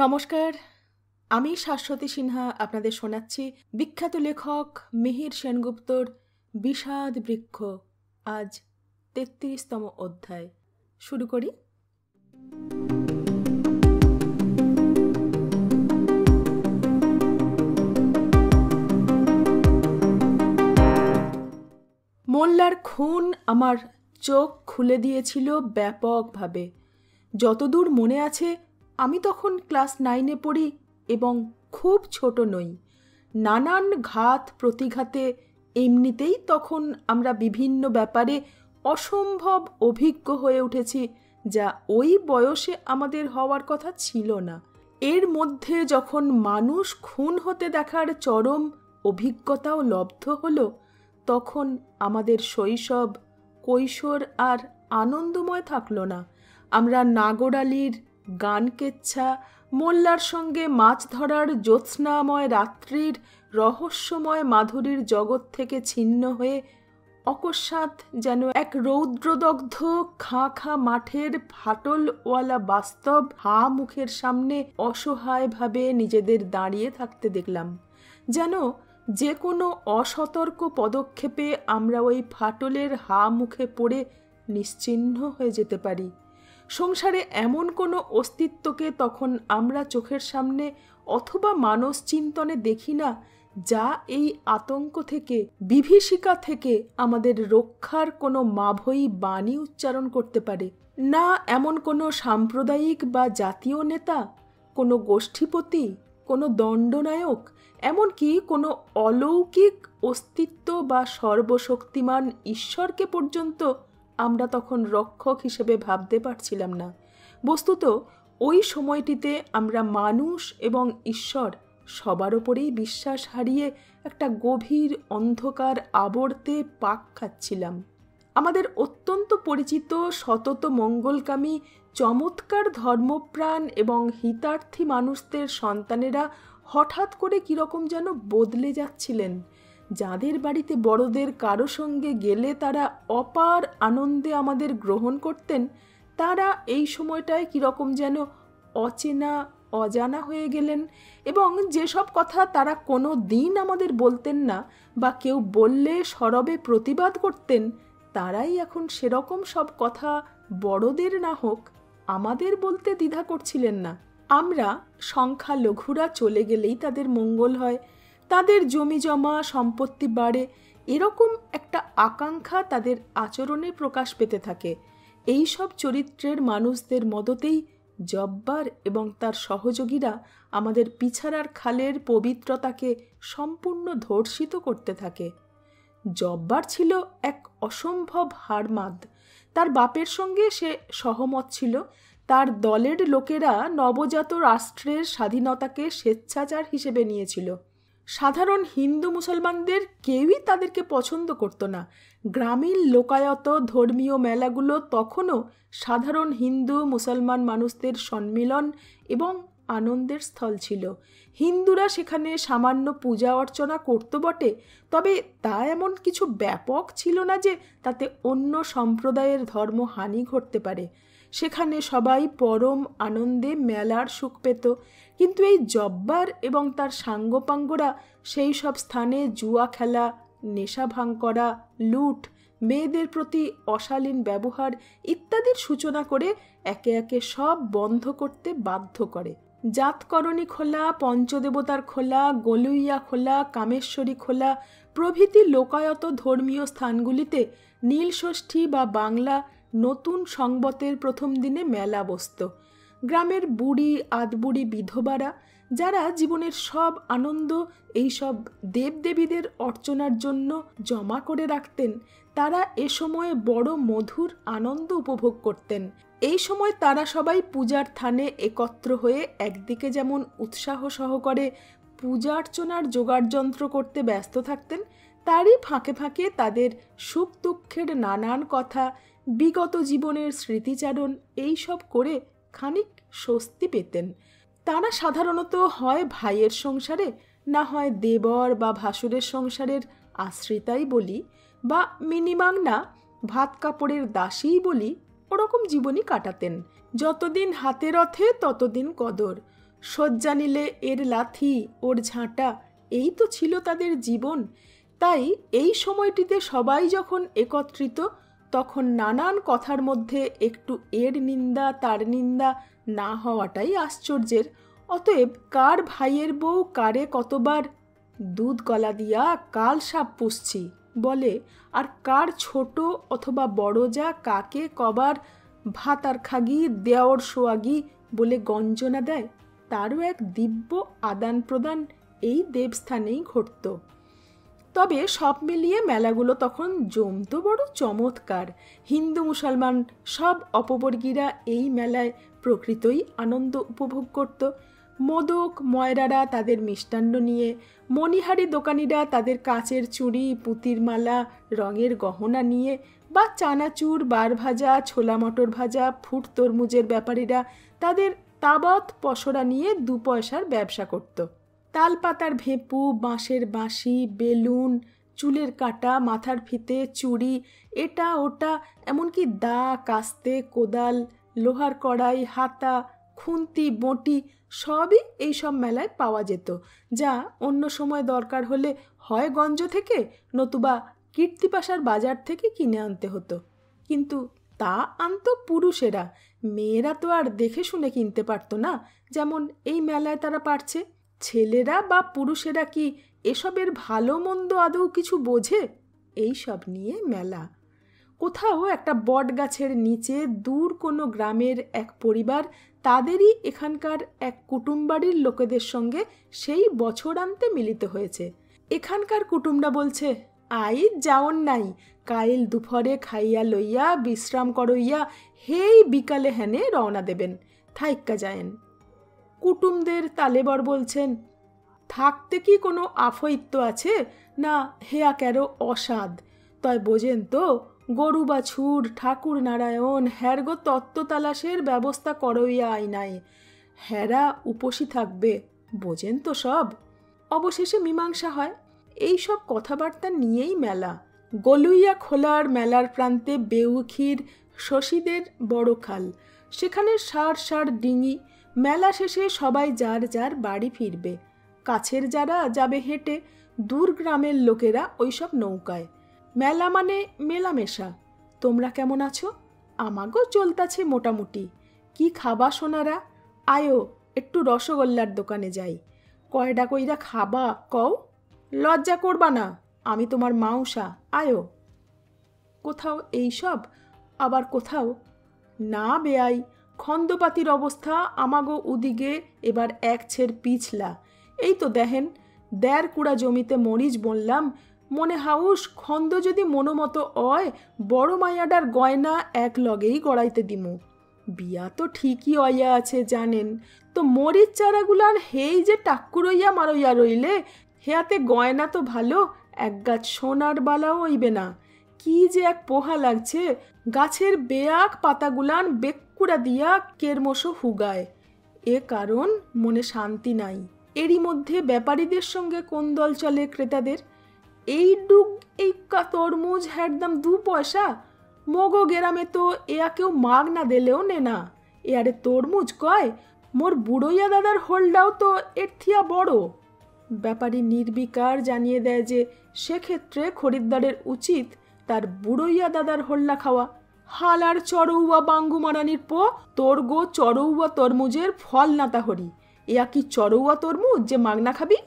নমস্কার, আমি শাশ্বতী সিনহা আপনাদের শোনাচ্ছি বিখ্যাত লেখক মিহির সেনগুপ্তর বিষাদ বৃক্ষ। আজ ৩৩তম অধ্যায় শুরু করি। মোল্লার খুন আমার চোখ খুলে দিয়েছিল ব্যাপকভাবে। যতদূর মনে আছে, আমি তখন ক্লাস 9-এ পড়ি এবং খুব ছোট নই। নানান ঘাত প্রতিঘাতে এমনিতেই তখন আমরা বিভিন্ন ব্যাপারে অসম্ভব অভিজ্ঞ হয়ে উঠেছি, যা ওই বয়সে আমাদের হওয়ার কথা ছিল না। এর মধ্যে যখন মানুষ খুন হতে দেখার চরম অভিজ্ঞতাও লব্ধ হলো, তখন আমাদের শৈশব কৈশোর আর আনন্দময় থাকলো না। আমরা নাগর আলীর গান কেচ্ছা, মোল্লার সঙ্গে মাছ ধরার জ্যোৎস্নাময় রাত্রির রহস্যময় মাধুরীর জগৎ থেকে ছিন্ন হয়ে অকস্মাৎ যেন এক রৌদ্রদগ্ধ খাঁ খাঁ মাঠের ফাটলওয়ালা বাস্তব হা মুখের সামনে অসহায়ভাবে নিজেদের দাঁড়িয়ে থাকতে দেখলাম। যেন যে কোনো অসতর্ক পদক্ষেপে আমরা ওই ফাটলের হা মুখে পড়ে নিশ্চিহ্ন হয়ে যেতে পারি। সংসারে এমন কোনো অস্তিত্বকে তখন আমরা চোখের সামনে অথবা মানস চিন্তনে দেখি না, যা এই আতঙ্ক থেকে, বিভীষিকা থেকে আমাদের রক্ষার কোনো মাভয়ী বাণী উচ্চারণ করতে পারে। না এমন কোনো সাম্প্রদায়িক বা জাতীয় নেতা, কোনো গোষ্ঠীপতি, কোনো দণ্ডনায়ক, এমনকি কোনো অলৌকিক অস্তিত্ব বা সর্বশক্তিমান ঈশ্বরকে পর্যন্ত আমরা তখন রক্ষক হিসেবে ভাবতে পারছিলাম না। বস্তুত ওই সময়টিতে আমরা মানুষ এবং ঈশ্বর সবার ওপরেই বিশ্বাস হারিয়ে একটা গভীর অন্ধকার আবর্তে পাক খাচ্ছিলাম। আমাদের অত্যন্ত পরিচিত সতত মঙ্গলকামী চমৎকার ধর্মপ্রাণ এবং হিতার্থী মানুষদের সন্তানেরা হঠাৎ করে কীরকম যেন বদলে যাচ্ছিলেন। যাদের বাড়িতে বড়দের কারো সঙ্গে গেলে তারা অপার আনন্দে আমাদের গ্রহণ করতেন, তারা এই সময়টায় কীরকম যেন অচেনা অজানা হয়ে গেলেন এবং যেসব কথা তারা কোনো দিন আমাদের বলতেন না বা কেউ বললে সরবে প্রতিবাদ করতেন, তারাই এখন সেরকম সব কথা বড়দের না হোক আমাদের বলতে দ্বিধা করছিলেন না। আমরা সংখ্যালঘুরা চলে গেলেই তাদের মঙ্গল হয়, তাদের জমি জমা সম্পত্তি বাড়ে, এরকম একটা আকাঙ্ক্ষা তাদের আচরণে প্রকাশ পেতে থাকে। এই সব চরিত্রের মানুষদের মদতেই জব্বার এবং তার সহযোগীরা আমাদের পিছাড়ার খালের পবিত্রতাকে সম্পূর্ণ ধর্ষিত করতে থাকে। জব্বার ছিল এক অসম্ভব হাড়মাদ। তার বাপের সঙ্গে সে সহমত ছিল। তার দলের লোকেরা নবজাত রাষ্ট্রের স্বাধীনতাকে স্বেচ্ছাচার হিসেবে নিয়েছিল। সাধারণ হিন্দু মুসলমানদের কেউই তাদেরকে পছন্দ করত না। গ্রামীণ লোকায়ত ধর্মীয় মেলাগুলো তখনও সাধারণ হিন্দু মুসলমান মানুষদের সম্মিলন এবং আনন্দের স্থল ছিল। হিন্দুরা সেখানে সামান্য পূজা অর্চনা করত বটে, তবে তা এমন কিছু ব্যাপক ছিল না যে তাতে অন্য সম্প্রদায়ের ধর্মহানি ঘটতে পারে। সেখানে সবাই পরম আনন্দে মেলার সুখ পেত। কিন্তু এই জব্বার এবং তার সাঙ্গপাঙ্গরা সেই সব স্থানে জুয়া খেলা, নেশা ভাঙ করা, লুট, মেয়েদের প্রতি অশালীন ব্যবহার ইত্যাদির সূচনা করে একে একে সব বন্ধ করতে বাধ্য করে। জাতকরণী খোলা, পঞ্চদেবতার খোলা, গলুইয়া খোলা, কামেশ্বরী খোলা প্রভৃতি লোকায়ত ধর্মীয় স্থানগুলিতে নীলষষ্ঠী বা বাংলা নতুন সংবতের প্রথম দিনে মেলা বসত। গ্রামের বুড়ি আধবুড়ি বিধবারা, যারা জীবনের সব আনন্দ এইসব দেবদেবীদের অর্চনার জন্য জমা করে রাখতেন, তারা এ সময়ে বড় মধুর আনন্দ উপভোগ করতেন। এই সময় তারা সবাই পূজার থানে একত্র হয়ে একদিকে যেমন উৎসাহ সহকারে পূজার্চনার যোগাড়যন্ত্র করতে ব্যস্ত থাকতেন, তারই ফাঁকে ফাঁকে তাদের সুখ দুঃখের নানান কথা, বিগত জীবনের স্মৃতিচারণ এইসব করে খানিক স্বস্তি পেতেন। তারা সাধারণত হয় ভাইয়ের সংসারে, না হয় দেবর বা ভাসুরের সংসারের আশ্রিতাই বলি, বা মিনিমাম না ভাত কাপড়ের দাসীই বলি, ওরকম জীবনই কাটাতেন। যতদিন হাতে রথে ততদিন কদর। শয্যা নিলে এর লাথি, ওর ঝাঁটা, এই তো ছিল তাদের জীবন। তাই এই সময়টিতে সবাই যখন একত্রিত, তখন নানান কথার মধ্যে একটু এর নিন্দা তার নিন্দা না হওয়াটাই আশ্চর্যের। অতএব কার ভাইয়ের বউ কারে কতবার দুধ গলা দিয়া কাল সাপ পুষছি বলে, আর কার ছোট অথবা বড় যা কাকে কবার ভাতার খাগি দেওর সোয়াগি বলে গঞ্জনা দেয়, তারও এক দিব্য আদান প্রদান এই দেবস্থানেই ঘটত। তবে সব মিলিয়ে মেলাগুলো তখন জমত বড় চমৎকার। হিন্দু মুসলমান সব অপবর্গীরা এই মেলায় প্রকৃতই আনন্দ উপভোগ করত। মোদক ময়রারা তাদের মিষ্টান্ন নিয়ে, মণিহারি দোকানিরা তাদের কাচের চুড়ি, পুঁতির মালা, রঙের গহনা নিয়ে, বা চানাচুর, বার ভাজা, ছোলা মটর ভাজা, ফুট তরমুজের ব্যাপারীরা তাদের তাবৎ পসরা নিয়ে 2 পয়সার ব্যবসা করত। তালপাতার ভেঁপু, বাঁশের বাঁশি, বেলুন, চুলের কাঁটা, মাথার ফিতে, চুড়ি, এটা ওটা, এমনকি দা, কাস্তে, কোদাল, লোহার কড়াই, হাতা, খুন্তি, বঁটি সবই এইসব মেলায় পাওয়া যেত, যা অন্য সময় দরকার হলে হয় গঞ্জ থেকে নতুবা কীর্তিপাশার বাজার থেকে কিনে আনতে হতো। কিন্তু তা আনতো পুরুষেরা, মেয়েরা তো আর দেখে শুনে কিনতে পারতো না, যেমন এই মেলায় তারা পারছে। ছেলেরা বা পুরুষেরা কি এসবের ভালো মন্দ আদৌ কিছু বোঝে? এই সব নিয়ে মেলা। কোথাও একটা বট গাছের নিচে দূর কোনো গ্রামের এক পরিবার তাদেরই এখানকার এক কুটুমবাড়ির লোকেদের সঙ্গে সেই বছরান্তে মিলিত হয়েছে। এখানকার কুটুমরা বলছে, আই যাওন নাই, কাইল দুপুরে খাইয়া লইয়া বিশ্রাম করইয়া হেই বিকালে হেনে রওনা দেবেন, থাইক্কা যায়েন। কুটুমদের তালেবর বলছেন, থাকতে কি কোনো আফৈত্য আছে, না হেয়া কেরো অসাদ, তয় বোঝেন তো গরু বাছুর ঠাকুর নারায়ণ হ্যারগো তত্ত্ব তালাশের ব্যবস্থা করইয়া আইনাই, হ্যারা উপসী থাকবে, বোঝেন তো সব। অবশেষে মীমাংসা হয়। এই সব কথাবার্তা নিয়েই মেলা। গলুইয়া খোলার মেলার প্রান্তে বেউখির শশীদের বড় খাল, সেখানে সার সার ডিঙি। মেলা শেষে সবাই যার যার বাড়ি ফিরবে। কাছের যারা যাবে হেঁটে, দূর গ্রামের লোকেরা ওইসব নৌকায়। মেলা মানে মেলামেশা। তোমরা কেমন আছো? আমাগো চলতাছে মোটামুটি। কি খাবা সোনারা? আয়ো একটু রসগোল্লার দোকানে যাই। কয়ডা কইরা খাবা কও? লজ্জা করবা না, আমি তোমার মাউসা, আয়ো। কোথাও এইসব, আবার কোথাও না বেয়াই, খন্দপাতির অবস্থা আমাগো উদিগে এবার এক ছের পিছলা। এই তো দেখেন, 1.5 কুড়া জমিতে মরিচ বললাম, মনে হাউস খন্দ যদি মনোমতো অয়, বড় মাইয়াডার গয়না এক লগেই গড়াইতে দিমু। বিয়া তো ঠিকই অয়া আছে জানেন, তো মরিচ চারাগুলার হেই যে টাক্কুরইয়া মারইয়া রইলে, হেয়াতে গয়না তো ভালো, এক গাছ সোনার বালাও হইবে না। কি যে এক পোহা লাগছে, গাছের বেয়াক পাতাগুলান বেকুড়া দিয়া কেরমশো হুগায়। এ কারণ মনে শান্তি নাই। এরই মধ্যে ব্যাপারীদের সঙ্গে কোন দল চলে ক্রেতাদের। এই ডুগ এই তরমুজ হ্যারদাম 2 পয়সা, মগো গেরামে তো এয়া কেউ মাগ না দিলেও নে না। এয়ারে তরমুজ কয়, মোর বুড়ইয়া দাদার হোলডাও তো এর থিয়া বড়। ব্যাপারী নির্বিকার জানিয়ে দেয় যে সেক্ষেত্রে খরিদ্দারের উচিত তার বুড়ইয়া দাদার হোল্লা খাওয়া। হালার চড়ৌয়া বাঙ্গু মারানির পো, তোর গো চড়ৌয়া তরমুজের ফল না তাহরি। এয়া কি চড়ৌয়া তরমুজ যে মাগনা খাবি?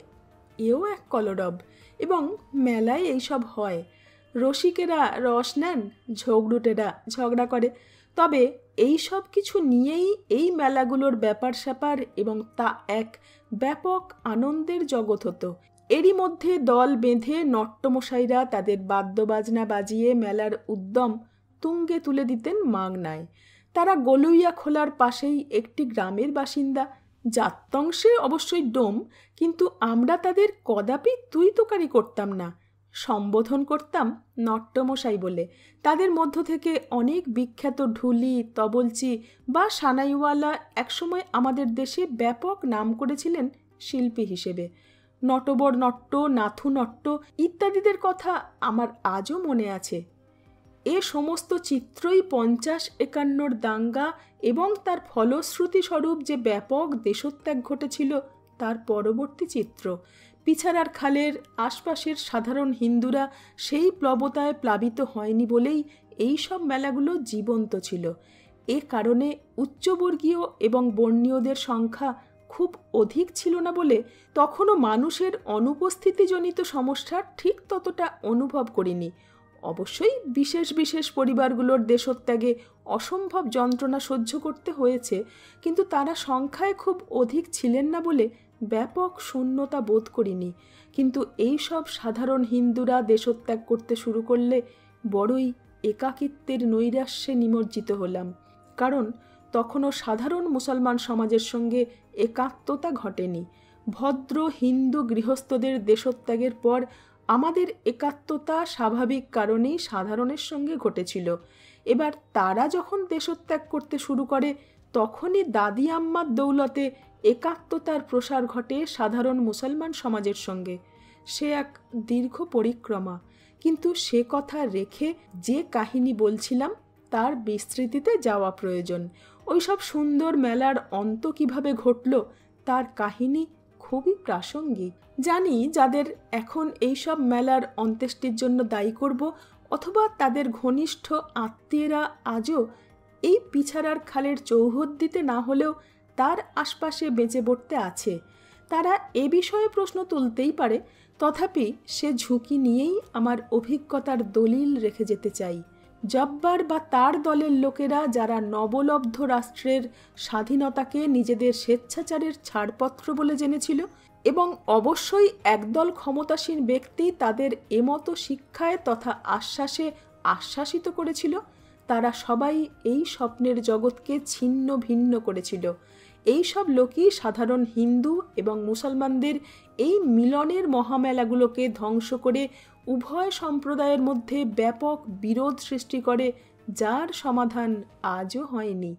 এও এক কলরব। এবং মেলায় এইসব হয়। রসিকেরা রস নেন, ঝগড়ুটেরা ঝগড়া করে। তবে এই সব কিছু নিয়েই এই মেলাগুলোর ব্যাপার স্যাপার, এবং তা এক ব্যাপক আনন্দের জগৎ হতো। এরই মধ্যে দল বেঁধে নট্টমশাইরা তাদের বাদ্যবাজনা বাজিয়ে মেলার উদ্যম তুঙ্গে তুলে দিতেন মাগনায়। তারা গলুইয়া খোলার পাশেই একটি গ্রামের বাসিন্দা, জাত্যংশে অবশ্যই ডোম, কিন্তু আমরা তাদের কদাপি তুই তোকারি করতাম না, সম্বোধন করতাম নট্টমশাই বলে। তাদের মধ্য থেকে অনেক বিখ্যাত ঢুলি, তবলচি বা সানাইওয়ালা একসময় আমাদের দেশে ব্যাপক নাম করেছিলেন শিল্পী হিসেবে। নটবর নট্ট, নাথু নট্ট ইত্যাদিদের কথা আমার আজও মনে আছে। এ সমস্ত চিত্রই 50-51 দাঙ্গা এবং তার ফলশ্রুতিস্বরূপ যে ব্যাপক দেশত্যাগ ঘটেছিল তার পরবর্তী চিত্র। পিছাড়ার খালের আশপাশের সাধারণ হিন্দুরা সেই প্লবতায় প্লাবিত হয়নি বলেই এই সব মেলাগুলো জীবন্ত ছিল। এ কারণে উচ্চবর্গীয় এবং বর্ণীয়দের সংখ্যা খুব অধিক ছিল না বলে তখনও মানুষের অনুপস্থিতিজনিত সমস্যা ঠিক ততটা অনুভব করিনি। অবশ্যই বিশেষ বিশেষ পরিবারগুলোর দেশত্যাগে অসম্ভব যন্ত্রণা সহ্য করতে হয়েছে, কিন্তু তারা সংখ্যায় খুব অধিক ছিলেন না বলে ব্যাপক শূন্যতা বোধ করিনি। কিন্তু এই সব সাধারণ হিন্দুরা দেশত্যাগ করতে শুরু করলে বড়ই একাকিত্বের নৈরাশ্যে নিমজ্জিত হলাম, কারণ তখনও সাধারণ মুসলমান সমাজের সঙ্গে একাত্মতা ঘটেনি। ভদ্র হিন্দু গৃহস্থদের দেশত্যাগের পর আমাদের একাত্মতা স্বাভাবিক কারণেই সাধারণের সঙ্গে ঘটেছিল। এবার তারা যখন দেশত্যাগ করতে শুরু করে তখনই দাদি আম্মার দৌলতে একাত্মতার প্রসার ঘটে সাধারণ মুসলমান সমাজের সঙ্গে। সে এক দীর্ঘ পরিক্রমা, কিন্তু সে কথা রেখে যে কাহিনী বলছিলাম তার বিস্তৃতিতে যাওয়া প্রয়োজন। ওই সব সুন্দর মেলার অন্ত কিভাবে ঘটল তার কাহিনী খুবই প্রাসঙ্গিক। জানি যাদের এখন এই সব মেলার অন্ত্যেষ্টির জন্য দায়ী করব, অথবা তাদের ঘনিষ্ঠ আত্মীয়রা আজও এই পিছাড়ার খালের চৌহদ্দিতে না হলেও তার আশপাশে বেঁচে পড়তে আছে। তারা এ বিষয়ে প্রশ্ন তুলতেই পারে, তথাপি সে ঝুঁকি নিয়েই আমার অভিজ্ঞতার দলিল রেখে যেতে চাই। জব্বার বা তার দলের লোকেরা যারা নবলব্ধ রাষ্ট্রের স্বাধীনতাকে নিজেদের স্বেচ্ছাচারের ছাড়পত্র বলে জেনেছিল, এবং অবশ্যই একদল ক্ষমতাসীন ব্যক্তি তাদের এমতো শিক্ষায় তথা আশ্বাসে আশ্বাসিত করেছিল, তারা সবাই এই স্বপ্নের জগৎকে ছিন্ন ভিন্ন করেছিল। এই সব লোকই সাধারণ হিন্দু এবং মুসলমানদের এই মিলনের মহামেলাগুলোকে ধ্বংস করে উভয় সম্প্রদায়ের মধ্যে ব্যাপক বিরোধ সৃষ্টি করে, যার সমাধান আজও হয়নি।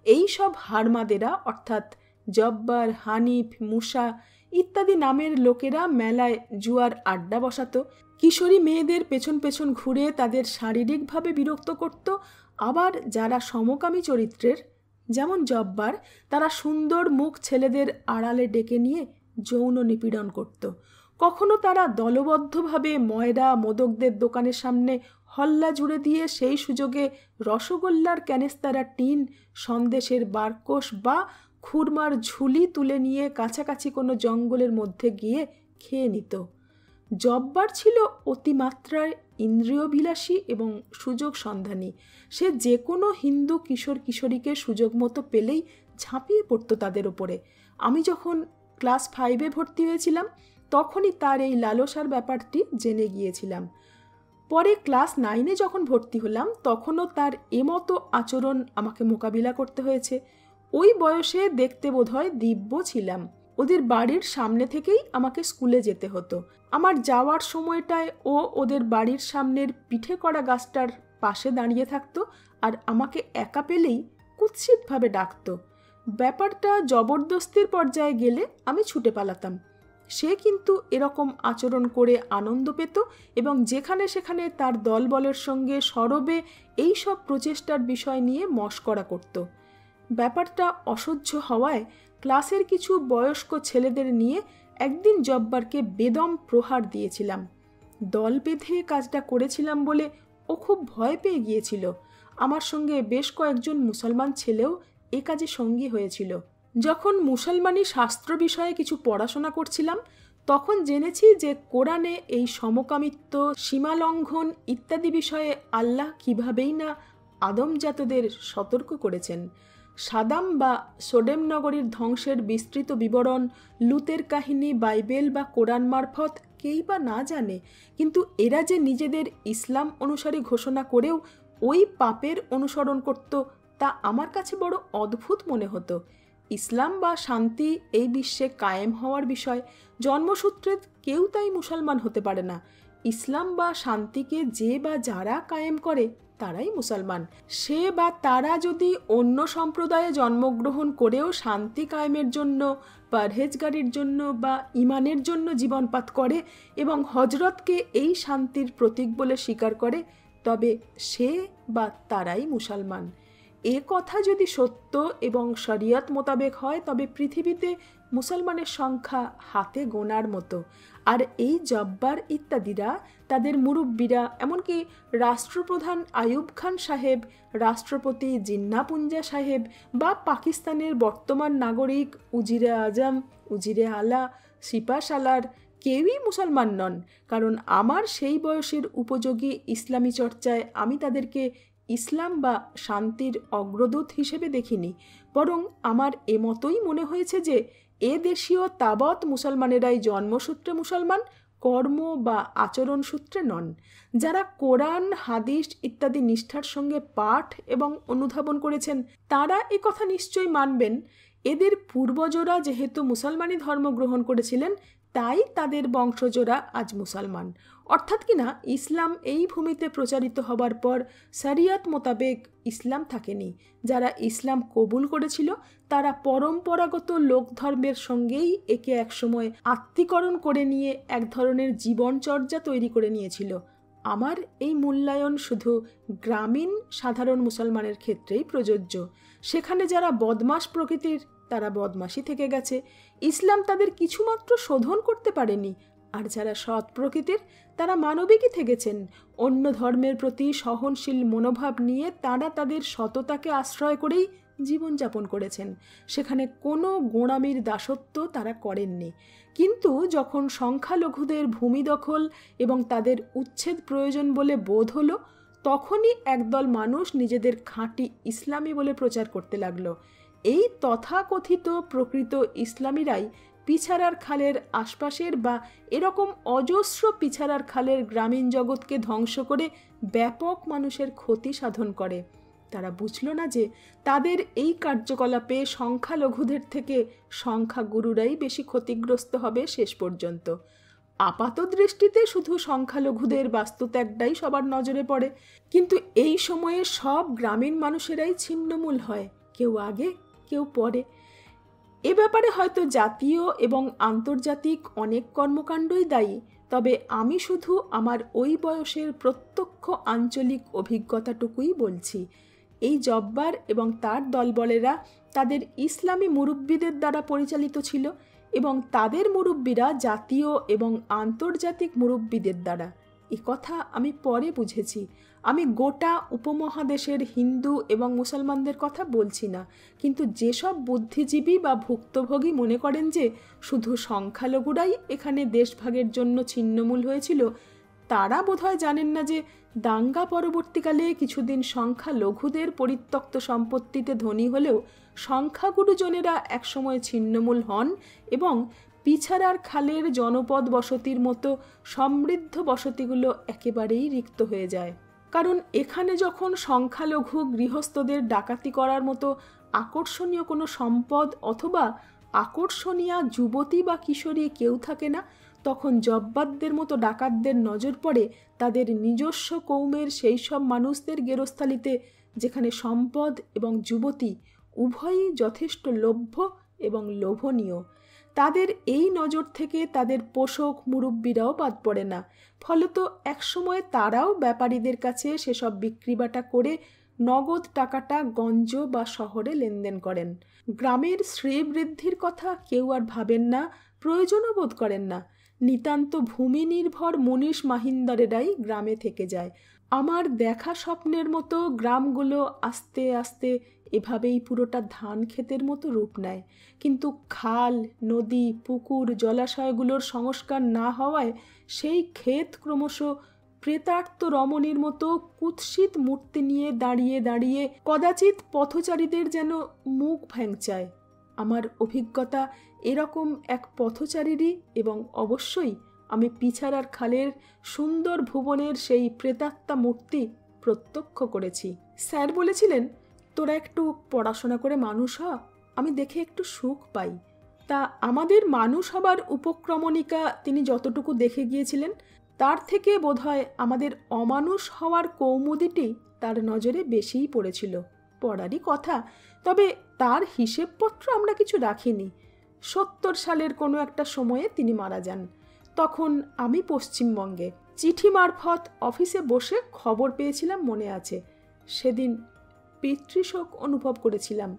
এই সব হারমাদেরা অর্থাৎ জব্বার, হানিফ, মুসা ইত্যাদি নামের লোকেরা মেলায় জুয়ার আড্ডা বসাত, কিশোরী মেয়েদের পেছন পেছন ঘুরে তাদের শারীরিকভাবে বিরক্ত করত। আবার যারা সমকামী চরিত্রের, যেমন জব্বার, তারা সুন্দর মুখ ছেলেদের আড়ালে ডেকে নিয়ে যৌন নিপীড়ন করত। কখনো তারা দলবদ্ধভাবে ময়রা মোদকদের দোকানের সামনে হল্লা জুড়ে দিয়ে সেই সুযোগে রসগোল্লার ক্যানেস্তারা টিন, সন্দেশের বারকোষ বা খুরমার ঝুলি তুলে নিয়ে কাছাকাছি কোনো জঙ্গলের মধ্যে গিয়ে খেয়ে নিত। জব্বার ছিল অতিমাত্রায় ইন্দ্রিয়বিলাসী এবং সুযোগ সন্ধানী। সে যে কোনো হিন্দু কিশোর কিশোরীকে সুযোগ মতো পেলেই ঝাঁপিয়ে পড়তো তাদের ওপরে। আমি যখন ক্লাস 5-এ ভর্তি হয়েছিলাম তখনই তার এই লালসার ব্যাপারটি জেনে গিয়েছিলাম। পরে ক্লাস 9-এ যখন ভর্তি হলাম তখনও তার এমতো আচরণ আমাকে মোকাবিলা করতে হয়েছে। ওই বয়সে দেখতে বোধহয় দিব্য ছিলাম। ওদের বাড়ির সামনে থেকেই আমাকে স্কুলে যেতে হতো। আমার যাওয়ার সময়টায় ও ওদের বাড়ির সামনের পিঠে করা গাছটার পাশে দাঁড়িয়ে থাকতো আর আমাকে একা পেলেই কুৎসিতভাবে ডাকতো। ব্যাপারটা জবরদস্তির পর্যায়ে গেলে আমি ছুটে পালাতাম। সে কিন্তু এরকম আচরণ করে আনন্দ পেত এবং যেখানে সেখানে তার দলবলের সঙ্গে সরবে এই সব প্রচেষ্টার বিষয় নিয়ে মশকরা করত। ব্যাপারটা অসহ্য হওয়ায় ক্লাসের কিছু বয়স্ক ছেলেদের নিয়ে একদিন জব্বারকে বেদম প্রহার দিয়েছিলাম। দল বেঁধে কাজটা করেছিলাম বলে ও খুব ভয় পেয়ে গিয়েছিল। আমার সঙ্গে বেশ কয়েকজন মুসলমান ছেলেও এ কাজে সঙ্গী হয়েছিল। যখন মুসলমানি শাস্ত্র বিষয়ে কিছু পড়াশোনা করছিলাম তখন জেনেছি যে কোরআনে এই সমকামিত্ব, সীমালঙ্ঘন ইত্যাদি বিষয়ে আল্লাহ কিভাবেই না আদমজাতদের সতর্ক করেছেন। সাদাম বা সোডেম নগরীর ধ্বংসের বিস্তৃত বিবরণ, লুতের কাহিনী বাইবেল বা কোরআন মারফত কেই বা না জানে, কিন্তু এরা যে নিজেদের ইসলাম অনুসারী ঘোষণা করেও ওই পাপের অনুসরণ করত তা আমার কাছে বড় অদ্ভুত মনে হতো। ইসলাম বা শান্তি এই বিশ্বে কায়েম হওয়ার বিষয়, জন্মসূত্রে কেউ তাই মুসলমান হতে পারে না। ইসলাম বা শান্তিকে যে বা যারা কায়েম করে তারাই মুসলমান। সে বা তারা যদি অন্য সম্প্রদায়ে জন্মগ্রহণ করেও শান্তি কায়েমের জন্য, পরহেজগারির জন্য বা ইমানের জন্য জীবনপাত করে এবং হজরতকে এই শান্তির প্রতীক বলে স্বীকার করে, তবে সে বা তারাই মুসলমান। এ কথা যদি সত্য এবং শরিয়ত মোতাবেক হয় তবে পৃথিবীতে মুসলমানের সংখ্যা হাতে গোনার মতো। আর এই জব্বার ইত্যাদিরা, তাদের মুরব্বীরা, এমনকি রাষ্ট্রপ্রধান আইয়ুব খান সাহেব, রাষ্ট্রপতি জিন্না পুঞ্জা সাহেব বা পাকিস্তানের বর্তমান নাগরিক উজিরে আজম, উজিরে আলা, সিপা সালার কেউই মুসলমান নন। কারণ আমার সেই বয়সের উপযোগী ইসলামী চর্চায় আমি তাদেরকে ইসলাম বা শান্তির অগ্রদূত হিসেবে দেখিনি, বরং আমার এমতই মনে হয়েছে যে এ দেশীয় তাবৎ মুসলমানেরাই জন্মসূত্রে মুসলমান, কর্ম বা আচরণ সূত্রে নন। যারা কোরআন, হাদিস ইত্যাদি নিষ্ঠার সঙ্গে পাঠ এবং অনুধাবন করেছেন তারা এ কথা নিশ্চয়ই মানবেন, এদের পূর্বজরা যেহেতু মুসলমানি ধর্ম গ্রহণ করেছিলেন তাই তাদের বংশজরা আজ মুসলমান। অর্থাৎ কিনা ইসলাম এই ভূমিতে প্রচারিত হবার পর শরিয়ত মোতাবেক ইসলাম থাকেনি। যারা ইসলাম কবুল করেছিল তারা পরম্পরাগত লোকধর্মের সঙ্গেই একে একসময় আত্মীকরণ করে নিয়ে এক ধরনের জীবনচর্যা তৈরি করে নিয়েছিল। আমার এই মূল্যায়ন শুধু গ্রামীণ সাধারণ মুসলমানের ক্ষেত্রেই প্রযোজ্য। সেখানে যারা বদমাশ প্রকৃতির তারা বদমাশই থেকে গেছে, ইসলাম তাদের কিছুমাত্র শোধন করতে পারেনি। আর যারা সৎ প্রকৃতির তারা মানবিকই থেকেছেন, অন্য ধর্মের প্রতি সহনশীল মনোভাব নিয়ে তারা তাদের সততাকে আশ্রয় করেই জীবনযাপন করেছেন। সেখানে কোনো গোঁড়ামির দাসত্ব তারা করেননি। কিন্তু যখন সংখ্যালঘুদের ভূমি দখল এবং তাদের উচ্ছেদ প্রয়োজন বলে বোধ হলো, তখনই একদল মানুষ নিজেদের খাঁটি ইসলামী বলে প্রচার করতে লাগলো। এই তথাকথিত প্রকৃত ইসলামীরাই পিছাড়ার খালের আশপাশের বা এরকম অজস্র পিছাড়ার খালের গ্রামীণ জগৎকে ধ্বংস করে ব্যাপক মানুষের ক্ষতি সাধন করে। তারা বুঝল না যে তাদের এই কার্যকলাপে সংখ্যালঘুদের থেকে সংখ্যাগুরুরাই বেশি ক্ষতিগ্রস্ত হবে শেষ পর্যন্ত। আপাত দৃষ্টিতে শুধু সংখ্যালঘুদের বাস্তুত্যাগটাই সবার নজরে পড়ে, কিন্তু এই সময়ে সব গ্রামীণ মানুষেরাই ছিন্নমূল হয়, কেউ আগে কেউ পরে। এ ব্যাপারে হয়তো জাতীয় এবং আন্তর্জাতিক অনেক কর্মকাণ্ডই দায়ী, তবে আমি শুধু আমার ওই বয়সের প্রত্যক্ষ আঞ্চলিক অভিজ্ঞতাটুকুই বলছি। এই জব্বার এবং তার দলবলেরা তাদের ইসলামী মুরব্বীদের দ্বারা পরিচালিত ছিল এবং তাদের মুরব্বীরা জাতীয় এবং আন্তর্জাতিক মুরব্বীদের দ্বারা। কথা আমি পরে বুঝেছি। আমি গোটা উপমহাদেশের হিন্দু এবং মুসলমানদের কথা বলছি না, কিন্তু যেসব বুদ্ধিজীবী বা ভুক্তভোগী মনে করেন যে শুধু সংখ্যালঘুরাই এখানে দেশভাগের জন্য ছিন্নমূল হয়েছিল, তারা বোধহয় জানেন না যে দাঙ্গা পরবর্তীকালে কিছুদিন সংখ্যালঘুদের পরিত্যক্ত সম্পত্তিতে ধনী হলেও সংখ্যাগুরুজনেরা একসময় ছিন্নমূল হন এবং পিছাড়ার খালের জনপদ বসতির মতো সমৃদ্ধ বসতিগুলো একেবারেই রিক্ত হয়ে যায়। কারণ এখানে যখন সংখ্যালঘু গৃহস্থদের ডাকাতি করার মতো আকর্ষণীয় কোনো সম্পদ অথবা আকর্ষণীয় যুবতী বা কিশোরী কেউ থাকে না, তখন জব্বারদের মতো ডাকাতদের নজর পড়ে তাদের নিজস্ব কৌমের সেই সব মানুষদের গেরস্থালিতে যেখানে সম্পদ এবং যুবতী উভয়ই যথেষ্ট লভ্য এবং লোভনীয়। তাদের এই নজর থেকে তাদের পোষক মুরব্বীরাও বাদ পড়ে না। ফলত একসময় তারাও ব্যাপারীদের কাছে সেসব বিক্রিবাটা করে নগদ টাকাটা গঞ্জ বা শহরে লেনদেন করেন। গ্রামের শ্রীবৃদ্ধির কথা কেউ আর ভাবেন না, প্রয়োজনও বোধ করেন না। নিতান্ত ভূমি নির্ভর মনীষ মাহিন্দারেরাই গ্রামে থেকে যায়। আমার দেখা স্বপ্নের মতো গ্রামগুলো আস্তে আস্তে এভাবেই পুরোটা ধান ক্ষেতের মতো রূপ নেয়। কিন্তু খাল, নদী, পুকুর, জলাশয়গুলোর সংস্কার না হওয়ায় সেই ক্ষেত ক্রমশ প্রেতার্ত রমণীর মতো কুৎসিত মূর্তি নিয়ে দাঁড়িয়ে দাঁড়িয়ে কদাচিৎ পথচারীদের যেন মুখ ভ্যাংচায়। আমার অভিজ্ঞতা এরকম এক পথচারীরই, এবং অবশ্যই আমি পিছাড়ার খালের সুন্দর ভুবনের সেই প্রেতাত্মা মূর্তি প্রত্যক্ষ করেছি। স্যার বলেছিলেন, তোরা একটু পড়াশোনা করে মানুষ হ, আমি দেখে একটু সুখ পাই। তা আমাদের মানুষ হবার উপক্রমণিকা তিনি যতটুকু দেখে গিয়েছিলেন তার থেকে বোধহয় আমাদের অমানুষ হওয়ার কৌমুদিটি তার নজরে বেশিই পড়েছিল। পড়ারই কথা, তবে তার হিসেবপত্র আমরা কিছু রাখিনি। 70 সালের কোনো একটা সময়ে তিনি মারা যান। তখন আমি পশ্চিমবঙ্গে, চিঠি মারফত অফিসে বসে খবর পেয়েছিলাম মনে আছে। সেদিন পিতৃশোক অনুভব করেছিলাম।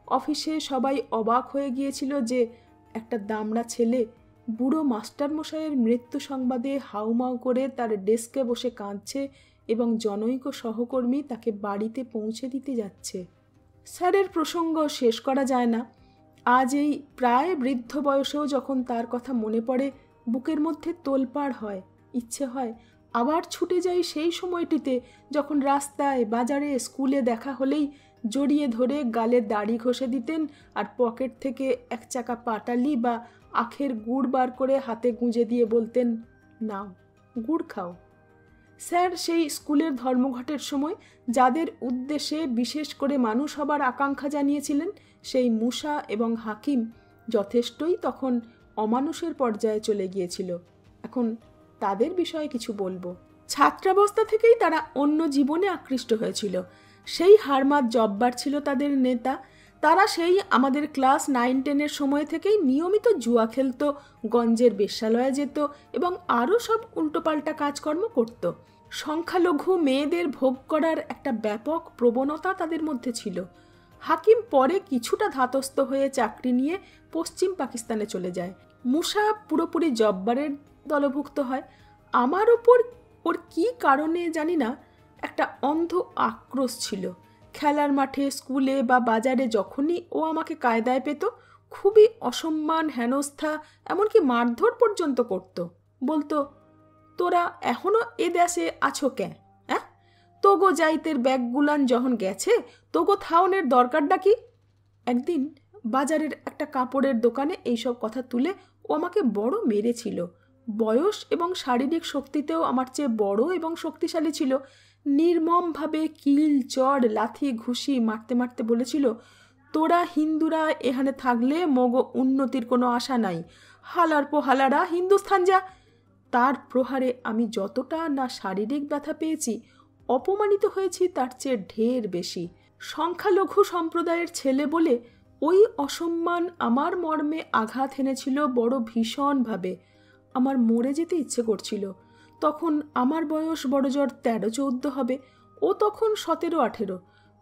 অফিসে সবাই অবাক হয়ে গিয়েছিল যে একটা দামড়া ছেলে বুড়ো মাস্টারমশাইয়ের মৃত্যু সংবাদে হাউমাউ করে তার ডেস্কে বসে কাঁদছে এবং জনৈক সহকর্মী তাকে বাড়িতে পৌঁছে দিতে যাচ্ছে। স্যারের প্রসঙ্গ শেষ করা যায় না। আজ এই প্রায় বৃদ্ধ বয়সেও যখন তার কথা মনে পড়ে বুকের মধ্যে তোলপাড় হয়, ইচ্ছে হয় আবার ছুটে যাই সেই সময়টিতে যখন রাস্তায়, বাজারে, স্কুলে দেখা হলেই জড়িয়ে ধরে গালে দাড়ি ঘষে দিতেন আর পকেট থেকে এক চাকা পাটালি বা আখের গুড় বার করে হাতে গুঁজে দিয়ে বলতেন, নাও গুড় খাও। স্যার সেই স্কুলের ধর্মঘটের সময় যাদের উদ্দেশ্যে বিশেষ করে মানুষ হবার আকাঙ্ক্ষা জানিয়েছিলেন, সেই মুসা এবং হাকিম যথেষ্টই তখন অমানুষের পর্যায়ে চলে গিয়েছিল। এখন তাদের বিষয়ে কিছু বলবো। ছাত্রাবস্থা থেকেই তারা অন্য জীবনে আকৃষ্ট হয়েছিল। সেই হারমাত জব্বার ছিল তাদের নেতা। তারা সেই আমাদের ক্লাস 9-10 সময় থেকেই নিয়মিত জুয়া খেলত, গঞ্জের বেশ্যালয়ে যেত এবং আরও সব উল্টোপাল্টা কাজকর্ম করত। সংখ্যালঘু মেয়েদের ভোগ করার একটা ব্যাপক প্রবণতা তাদের মধ্যে ছিল। হাকিম পরে কিছুটা ধাতস্থ হয়ে চাকরি নিয়ে পশ্চিম পাকিস্তানে চলে যায়। মুসা পুরোপুরি জব্বারের দলভুক্ত হয়। আমার ওপর ওর কী কারণে জানি না একটা অন্ধ আক্রোশ ছিল। খেলার মাঠে, স্কুলে বা বাজারে যখনই ও আমাকে কায়দায় পেত খুবই অসম্মান, হেনস্থা, এমনকি মারধর পর্যন্ত করত। বলতো, তোরা এখনও এ দেশে আছো ক্যাঁ? তোগো যাইতের ব্যাগগুলান যখন গেছে তোগো থাউনের দরকারটা কি? একদিন বাজারের একটা কাপড়ের দোকানে এইসব কথা তুলে ও আমাকে বড় মেরেছিল। বয়স এবং শারীরিক শক্তিতেও আমার চেয়ে বড় এবং শক্তিশালী ছিল। নির্মমভাবে কিল, চড়, লাথি, ঘুষি মারতে মারতে বলেছিল, তোরা হিন্দুরা এখানে থাকলে মগো উন্নতির কোনো আশা নাই। হালার পোহালারা হিন্দুস্থান যা। তার প্রহারে আমি যতটা না শারীরিক ব্যথা পেয়েছি, অপমানিত হয়েছি তার চেয়ে ঢের বেশি। সংখ্যালঘু সম্প্রদায়ের ছেলে বলে ওই অসম্মান আমার মর্মে আঘাত এনেছিল বড় ভীষণভাবে। আমার মরে যেতে ইচ্ছে করছিল। তখন আমার বয়স বড়জোর 13-14 হবে, ও তখন 17-18।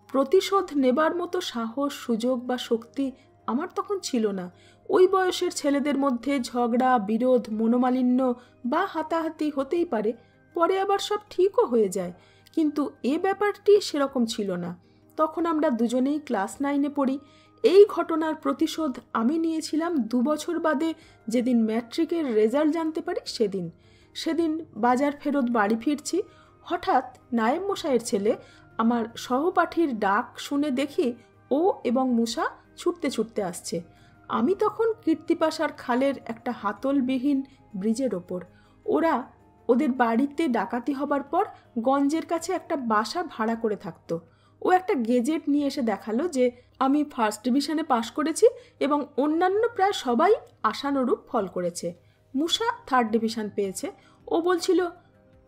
প্রতিশোধ নেবার মতো সাহস, সুযোগ বা শক্তি আমার তখন ছিল না। ওই বয়সের ছেলেদের মধ্যে ঝগড়া, বিরোধ, মনোমালিন্য বা হাতাহাতি হতেই পারে, পরে আবার সব ঠিকও হয়ে যায়, কিন্তু এ ব্যাপারটি সেরকম ছিল না। তখন আমরা দুজনেই ক্লাস 9-এ পড়ি। এই ঘটনার প্রতিশোধ আমি নিয়েছিলাম 2 বছর বাদে, যেদিন ম্যাট্রিকের রেজাল্ট জানতে পারি সেদিন বাজার ফেরত বাড়ি ফিরছি। হঠাৎ নায়েব মশাইয়ের ছেলে আমার সহপাঠীর ডাক শুনে দেখি ও এবং মুসা ছুটতে ছুটতে আসছে। আমি তখন কীর্তিপাশার খালের একটা হাতলবিহীন ব্রিজের ওপর। ওরা ওদের বাড়িতে ডাকাতি হবার পর গঞ্জের কাছে একটা বাসা ভাড়া করে থাকতো। ও একটা গেজেট নিয়ে এসে দেখালো যে আমি ফার্স্ট ডিভিশনে পাশ করেছি এবং অন্যান্য প্রায় সবাই আশানুরূপ ফল করেছে। মুসা 3rd ডিভিশন পেয়েছে। ও বলছিল,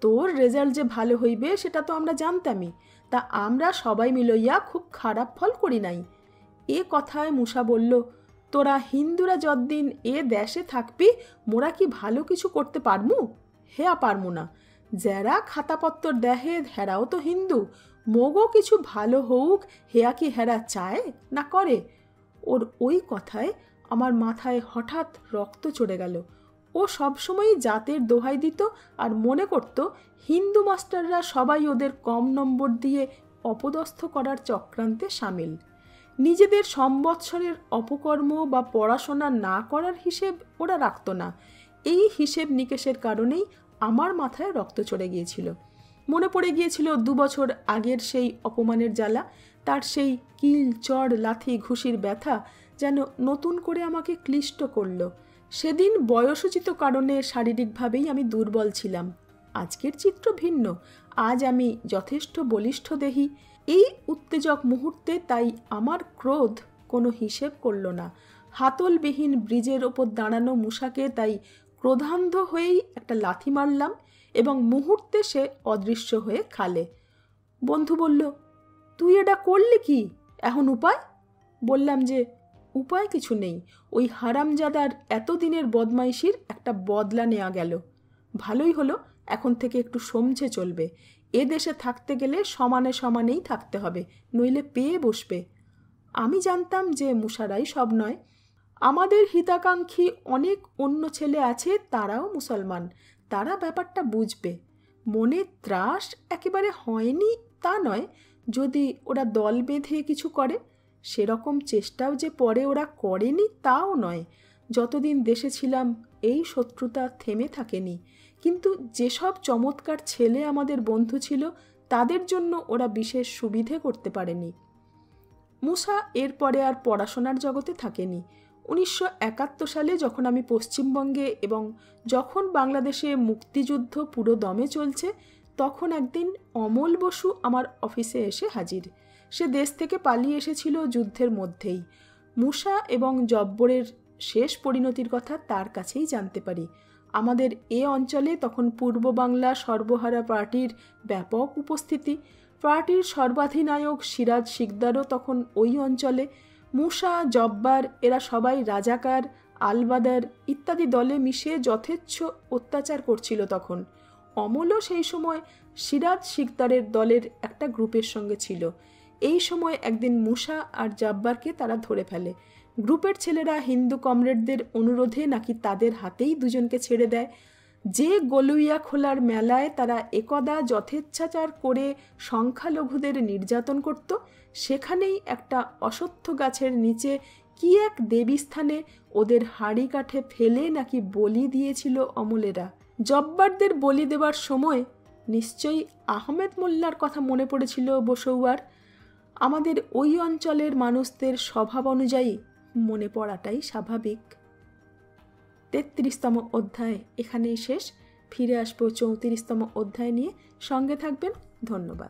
তোর রেজাল্ট যে ভালো হইবে সেটা তো আমরা জানতামই, তা আমরা সবাই মিলইয়া খুব খারাপ ফল করি নাই। এ কথায় মুসা বলল, তোরা হিন্দুরা যতদিন এ দেশে থাকবি মোরা কি ভালো কিছু করতে পারমু? হেয়া পারমু না। যারা খাতাপত্তর দেহে হেরাও তো হিন্দু, মগও কিছু ভালো হোক হেয়া কি হেরা চায় না করে? ওর ওই কথায় আমার মাথায় হঠাৎ রক্ত চড়ে গেল। ও সবসময়ই জাতের দোহাই দিত আর মনে করত হিন্দু মাস্টাররা সবাই ওদের কম নম্বর দিয়ে অপদস্থ করার চক্রান্তে সামিল। নিজেদের সম্বৎসরের অপকর্ম বা পড়াশোনা না করার হিসেব ওরা রাখত না। এই হিসেব নিকেশের কারণেই আমার মাথায় রক্ত চড়ে গিয়েছিল। মনে পড়ে গিয়েছিল 2 বছর আগের সেই অপমানের জ্বালা। তার সেই কিল, চড়, লাথি, ঘুষির ব্যথা যেন নতুন করে আমাকে ক্লিষ্ট করল। সেদিন বয়সোচিত কারণে শারীরিকভাবেই আমি দুর্বল ছিলাম। আজকের চিত্র ভিন্ন। আজ আমি যথেষ্ট বলিষ্ঠ দেহি। এই উত্তেজক মুহূর্তে তাই আমার ক্রোধ কোনো হিসেব করল না। হাতলবিহীন ব্রিজের ওপর দাঁড়ানো মুসাকে তাই ক্রোধান্ধ হয়েই একটা লাথি মারলাম এবং মুহূর্তে সে অদৃশ্য হয়ে খালে। বন্ধু বলল, তুই এটা করলি কি? এখন উপায়? বললাম যে উপায় কিছু নেই, ওই হারামজাদার এতদিনের বদমাইশির একটা বদলা নেওয়া গেল। ভালোই হলো, এখন থেকে একটু সমঝে চলবে। এ দেশে থাকতে গেলে সমানে সমানেই থাকতে হবে, নইলে পেয়ে বসবে। আমি জানতাম যে মুশারাই সব নয়, আমাদের হিতাকাঙ্ক্ষী অনেক অন্য ছেলে আছে, তারাও মুসলমান, তারা ব্যাপারটা বুঝবে। মনে ত্রাস একেবারে হয়নি তা নয়, যদি ওরা দল বেঁধে কিছু করে। সেরকম চেষ্টাও যে পরে ওরা করেনি তাও নয়। যতদিন দেশে ছিলাম এই শত্রুতা থেমে থাকেনি, কিন্তু যেসব চমৎকার ছেলে আমাদের বন্ধু ছিল তাদের জন্য ওরা বিশেষ সুবিধে করতে পারেনি। মুসা এরপরে আর পড়াশোনার জগতে থাকেনি। 1971 সালে যখন আমি পশ্চিমবঙ্গে এবং যখন বাংলাদেশে মুক্তিযুদ্ধ পুরো দমে চলছে, তখন একদিন অমল বসু আমার অফিসে এসে হাজির। সে দেশ থেকে পালিয়ে এসেছিল যুদ্ধের মধ্যেই। মুসা এবং জব্বরের শেষ পরিণতির কথা তার কাছেই জানতে পারি। আমাদের এ অঞ্চলে তখন পূর্ব বাংলা সর্বহারা পার্টির ব্যাপক উপস্থিতি। পার্টির সর্বাধিনায়ক সিরাজ শিকদারও তখন ওই অঞ্চলে। মুসা, জব্বার এরা সবাই রাজাকার, আলবাদার ইত্যাদি দলে মিশে যথেচ্ছ অত্যাচার করছিল তখন। অমলও সেই সময় সিরাজ শিকদারের দলের একটা গ্রুপের সঙ্গে ছিল। এই সময় একদিন মুসা আর জব্বারকে তারা ধরে ফেলে। গ্রুপের ছেলেরা হিন্দু কমরেডদের অনুরোধে নাকি তাদের হাতেই দুজনকে ছেড়ে দেয়। যে গলুইয়া খোলার মেলায় তারা একদা যথেচ্ছাচার করে সংখ্যালঘুদের নির্যাতন করত, সেখানেই একটা অশ্বত্থ গাছের নিচে কি এক দেবীস্থানে ওদের হাঁড়ি কাঠে ফেলে নাকি বলি দিয়েছিল অমলেরা। জব্বারদের বলি দেওয়ার সময় নিশ্চয়ই আহমেদ মোল্লার কথা মনে পড়েছিল বসৌয়ার। আমাদের ওই অঞ্চলের মানুষদের স্বভাব অনুযায়ী মনে পড়াটাই স্বাভাবিক। 33তম অধ্যায় এখানেই শেষ। ফিরে আসবো 34তম অধ্যায় নিয়ে। সঙ্গে থাকবেন। ধন্যবাদ।